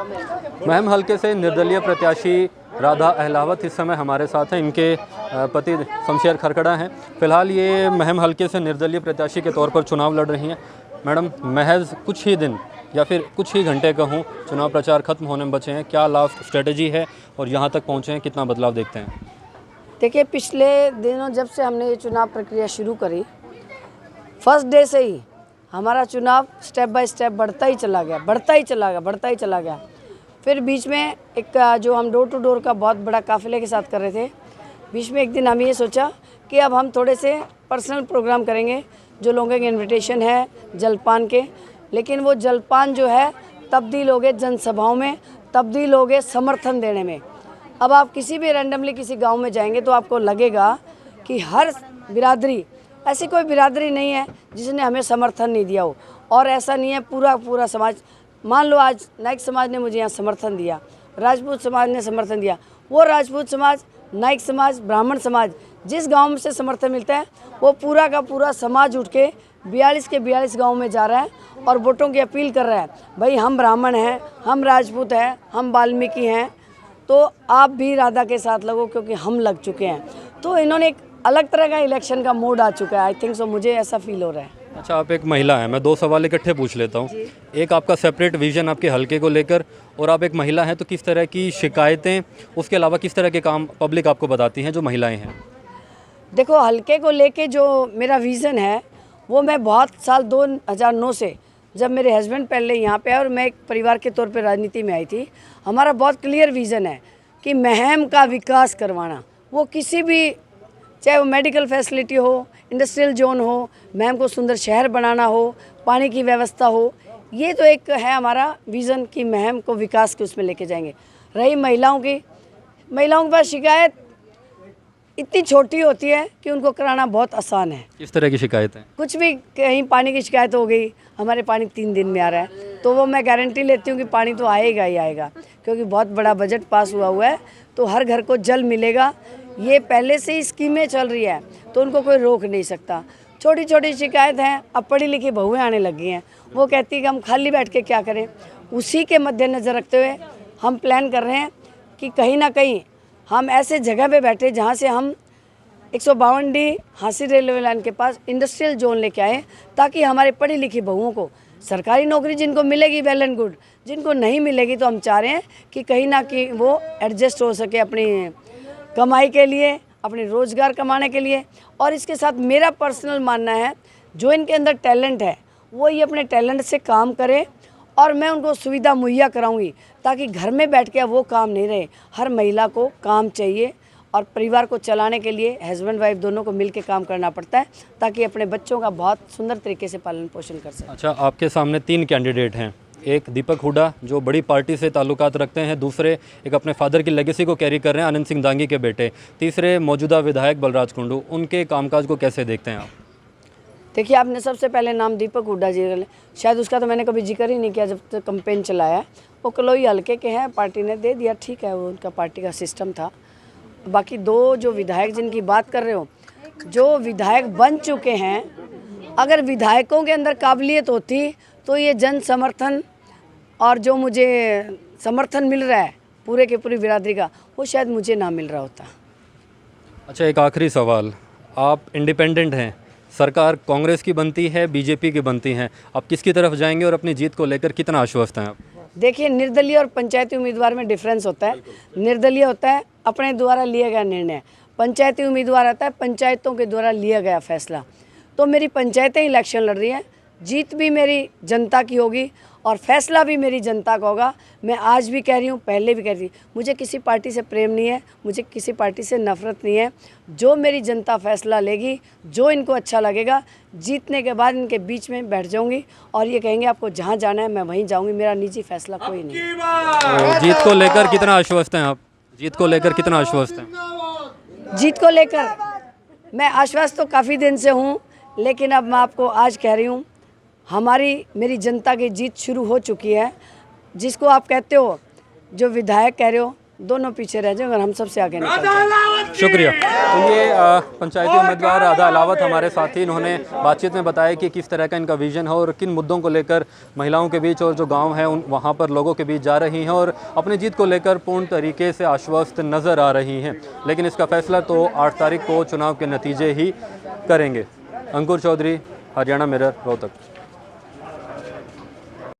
महम हल्के से निर्दलीय प्रत्याशी राधा अहलावत इस समय हमारे साथ हैं। इनके पति शमशेर खरकड़ा हैं। फिलहाल ये महम हल्के से निर्दलीय प्रत्याशी के तौर पर चुनाव लड़ रही हैं। मैडम, महज कुछ ही दिन या फिर कुछ ही घंटे कहूँ चुनाव प्रचार खत्म होने में बचे हैं, क्या लास्ट स्ट्रेटजी है और यहाँ तक पहुँचे हैं, कितना बदलाव देखते हैं? देखिए, पिछले दिनों जब से हमने ये चुनाव प्रक्रिया शुरू करी, फर्स्ट डे से ही हमारा चुनाव स्टेप बाय स्टेप बढ़ता ही चला गया। फिर बीच में एक जो हम डोर टू डोर का बहुत बड़ा काफिले के साथ कर रहे थे, बीच में एक दिन हम ये सोचा कि अब हम थोड़े से पर्सनल प्रोग्राम करेंगे, जो लोगों के इन्विटेशन है जलपान के, लेकिन वो जलपान जो है तब्दील हो गए जनसभाओं में, तब्दील हो गए समर्थन देने में। अब आप किसी भी रैंडमली किसी गांव में जाएंगे तो आपको लगेगा कि हर बिरादरी, ऐसी कोई बिरादरी नहीं है जिसने हमें समर्थन नहीं दिया हो। और ऐसा नहीं है, पूरा समाज, मान लो आज नाइक समाज ने मुझे यहाँ समर्थन दिया, राजपूत समाज ने समर्थन दिया, वो राजपूत समाज, नाइक समाज, ब्राह्मण समाज, जिस गांव से समर्थन मिलता है वो पूरा का पूरा समाज उठ के 42 के 42 गाँव में जा रहा है और वोटों की अपील कर रहा है, भाई हम ब्राह्मण हैं, हम राजपूत हैं, हम वाल्मीकि हैं, तो आप भी राधा के साथ लगो क्योंकि हम लग चुके हैं। तो इन्होंने एक अलग तरह का इलेक्शन का मोड आ चुका है, आई थिंक सो, मुझे ऐसा फील हो रहा है। अच्छा, आप एक महिला हैं, मैं दो सवाल इकट्ठे पूछ लेता हूँ। एक आपका सेपरेट विजन आपके हलके को लेकर, और आप एक महिला हैं तो किस तरह की शिकायतें, उसके अलावा किस तरह के काम पब्लिक आपको बताती हैं जो महिलाएं हैं? देखो, हलके को लेके जो मेरा विज़न है वो मैं बहुत साल 2009 से, जब मेरे हस्बैंड पहले यहाँ पे आए और मैं एक परिवार के तौर पे राजनीति में आई थी, हमारा बहुत क्लियर विज़न है कि महम का विकास करवाना, वो किसी भी, चाहे वो मेडिकल फैसिलिटी हो, इंडस्ट्रियल जोन हो, महम को सुंदर शहर बनाना हो, पानी की व्यवस्था हो, ये तो एक है हमारा विज़न कि महम को विकास के उसमें लेके जाएंगे। रही महिलाओं के पास शिकायत इतनी छोटी होती है कि उनको कराना बहुत आसान है। किस तरह की शिकायतें? कुछ भी, कहीं पानी की शिकायत हो गई, हमारे पानी 3 दिन में आ रहा है, तो वो मैं गारंटी लेती हूँ कि पानी तो आएगा ही आएगा, क्योंकि बहुत बड़ा बजट पास हुआ है, तो हर घर को जल मिलेगा। ये पहले से ही स्कीमें चल रही है तो उनको कोई रोक नहीं सकता। छोटी छोटी शिकायत हैं, अब पढ़ी लिखी बहुएँ आने लगी हैं, वो कहती है कि हम खाली बैठ के क्या करें। उसी के मद्देनज़र रखते हुए हम प्लान कर रहे हैं कि कहीं ना कहीं हम ऐसे जगह पे बैठे जहाँ से हम 152D हांसी रेलवे लाइन के पास इंडस्ट्रियल जोन लेके आए, ताकि हमारे पढ़ी लिखी बहुओं को सरकारी नौकरी जिनको मिलेगी वेल एंड गुड, जिनको नहीं मिलेगी तो हम चाह रहे हैं कि कहीं ना कहीं वो एडजस्ट हो सके अपनी कमाई के लिए, अपने रोज़गार कमाने के लिए। और इसके साथ मेरा पर्सनल मानना है, जो इनके अंदर टैलेंट है वो ये अपने टैलेंट से काम करे, और मैं उनको सुविधा मुहैया कराऊंगी, ताकि घर में बैठ के वो काम नहीं रहे। हर महिला को काम चाहिए, और परिवार को चलाने के लिए हस्बैंड वाइफ दोनों को मिलकर काम करना पड़ता है, ताकि अपने बच्चों का बहुत सुंदर तरीके से पालन पोषण कर सकें। अच्छा, आपके सामने 3 कैंडिडेट हैं। एक दीपक हुड्डा जो बड़ी पार्टी से ताल्लुकात रखते हैं, दूसरे एक अपने फादर की लेगेसी को कैरी कर रहे हैं, आनंद सिंह दांगी के बेटे, तीसरे मौजूदा विधायक बलराज कुंडू। उनके कामकाज को कैसे देखते हैं आप? देखिए, आपने सबसे पहले नाम दीपक हुड्डा जी, शायद उसका तो मैंने कभी जिक्र ही नहीं किया जब तक कैंपेन चलाया। वो कलोई हल्के के हैं, पार्टी ने दे दिया, ठीक है, वो उनका पार्टी का सिस्टम था। बाकी 2 जो विधायक जिनकी बात कर रहे हो, जो विधायक बन चुके हैं, अगर विधायकों के अंदर काबिलियत होती तो ये जन समर्थन और जो मुझे समर्थन मिल रहा है पूरे के पूरी बिरादरी का, वो शायद मुझे ना मिल रहा होता। अच्छा, एक आखिरी सवाल, आप इंडिपेंडेंट हैं, सरकार कांग्रेस की बनती है, बीजेपी की बनती है, आप किसकी तरफ जाएंगे और अपनी जीत को लेकर कितना आश्वस्त हैं आप? देखिए, निर्दलीय और पंचायती उम्मीदवार में डिफरेंस होता है। निर्दलीय होता है अपने द्वारा लिया गया निर्णय, पंचायती उम्मीदवार आता है पंचायतों के द्वारा लिया गया फैसला। तो मेरी पंचायतें इलेक्शन लड़ रही हैं, जीत भी मेरी जनता की होगी और फैसला भी मेरी जनता का होगा। मैं आज भी कह रही हूँ, पहले भी कह रही, मुझे किसी पार्टी से प्रेम नहीं है, मुझे किसी पार्टी से नफरत नहीं है। जो मेरी जनता फैसला लेगी, जो इनको अच्छा लगेगा, जीतने के बाद इनके बीच में बैठ जाऊंगी और ये कहेंगे आपको जहाँ जाना है मैं वहीं जाऊंगी, मेरा निजी फैसला कोई नहीं। तो जीत को लेकर कितना आश्वस्त हैं आप? जीत को लेकर कितना आश्वस्त हैं? जीत को लेकर मैं आश्वस्त तो काफ़ी दिन से हूँ, लेकिन अब मैं आपको आज कह रही हूँ, मेरी जनता की जीत शुरू हो चुकी है। जिसको आप कहते हो, जो विधायक कह रहे हो, दोनों पीछे रह जाएंगे और हम सबसे आगे निकल जाएंगे। शुक्रिया। तो ये पंचायती उम्मीदवार राधा अहलावत हमारे साथी, इन्होंने बातचीत में बताया कि किस तरह का इनका विजन है और किन मुद्दों को लेकर महिलाओं के बीच और जो गांव है उन वहाँ पर लोगों के बीच जा रही हैं और अपनी जीत को लेकर पूर्ण तरीके से आश्वस्त नज़र आ रही हैं। लेकिन इसका फैसला तो 8 तारीख को चुनाव के नतीजे ही करेंगे। अंकुर चौधरी, हरियाणा मिरर, रोहतक।